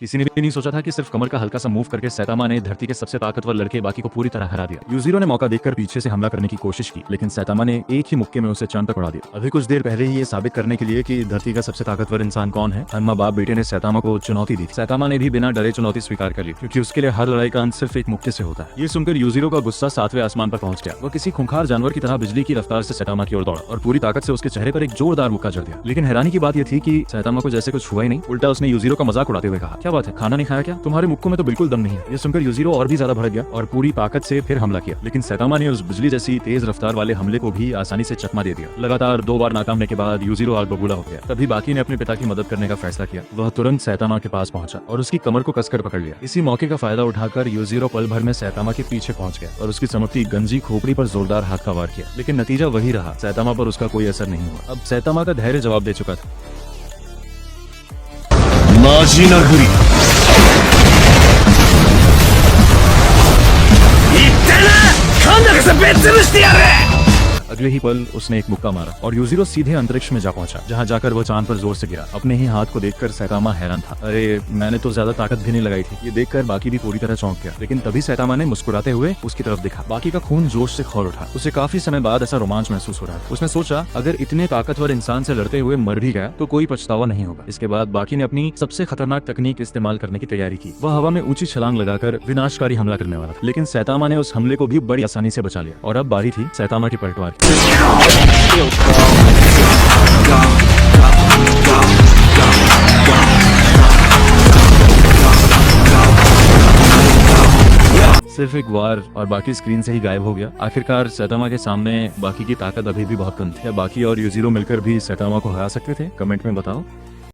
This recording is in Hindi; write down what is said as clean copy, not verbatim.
किसी ने भी नहीं सोचा था कि सिर्फ कमर का हल्का सा मूव करके सैतामा ने धरती के सबसे ताकतवर लड़के बाकी को पूरी तरह हरा दिया। यूजीरो ने मौका देखकर पीछे से हमला करने की कोशिश की, लेकिन सैतामा ने एक ही मुक्के में उसे चांद तक उड़ा दिया। अभी कुछ देर पहले ही ये साबित करने के लिए कि धरती का सबसे ताकतवर इंसान कौन है, अम्मा बाप बेटे ने सैतामा को चुनौती दी। सैतामा ने भी बिना डरे चुनौती स्वीकार कर ली, क्योंकि उसके लिए हर लड़ाई का अंत सिर्फ एक मुक्के से होता है। ये सुनकर यूजीरो का गुस्सा 7वें आसमान पर पहुंच गया। वो किसी खूंखार जानवर की तरह बिजली की रफ्तार से सैतामा की ओर दौड़ा और पूरी ताकत से उसके चेहरे पर एक जोरदार मुक्का जड़ दिया। लेकिन हैरानी की बात यह थी कि सैतामा को जैसे कुछ हुआ ही नहीं। उल्टा उसने यूजीरो का मजाक उड़ाते हुए कहा, क्या बात है, खाना नहीं खाया क्या? तुम्हारे मुक्कों में तो बिल्कुल दम नहीं है। ये सुनकर यूजीरो और भी ज्यादा भड़क गया और पूरी ताकत से फिर हमला किया, लेकिन सैतामा ने उस बिजली जैसी तेज रफ्तार वाले हमले को भी आसानी से चकमा दे दिया। लगातार 2 बार नाकाम होने के बाद यूजीरो आग बबूला हो गया। तभी बाकी ने अपने पिता की मदद करने का फैसला किया। वह तुरंत सैतामा के पास पहुंचा और उसकी कमर को कसकर पकड़ लिया। इसी मौके का फायदा उठाकर यूजीरो पल भर में सैतामा के पीछे पहुंच गया और उसकी चमकती गंजी खोपड़ी पर जोरदार हाथ का वार किया। लेकिन नतीजा वही रहा, सैतामा पर उसका कोई असर नहीं हुआ। अब सैतामा का धैर्य जवाब दे चुका था। マジ殴り言ったな、今度こそぶっ潰してやる。 अगले ही पल उसने एक मुक्का मारा और यूजीरो सीधे अंतरिक्ष में जा पहुंचा, जहां जाकर वो चांद पर जोर से गिरा। अपने ही हाथ को देखकर सैतामा हैरान था। अरे मैंने तो ज्यादा ताकत भी नहीं लगाई थी। ये देखकर बाकी भी पूरी तरह चौंक गया। लेकिन तभी सैतामा ने मुस्कुराते हुए उसकी तरफ देखा। बाकी का खून जोश से खौल उठा। उसे काफी समय बाद ऐसा रोमांच महसूस हो रहा था। उसने सोचा, अगर इतने ताकतवर इंसान से लड़ते हुए मर भी गया तो कोई पछतावा नहीं होगा। इसके बाद बाकी ने अपनी सबसे खतरनाक तकनीक इस्तेमाल करने की तैयारी की। वह हवा में ऊंची छलांग लगाकर विनाशकारी हमला करने वाला था, लेकिन सैतामा ने उस हमले को भी बड़ी आसानी से बचा लिया। और अब बारी थी सैतामा की पलटवार की। सिर्फ एक वार और बाकी स्क्रीन से ही गायब हो गया। आखिरकार सैतामा के सामने बाकी की ताकत अभी भी बहुत कम थी। क्या बाकी और यूजीरो मिलकर भी सैतामा को हरा सकते थे? कमेंट में बताओ।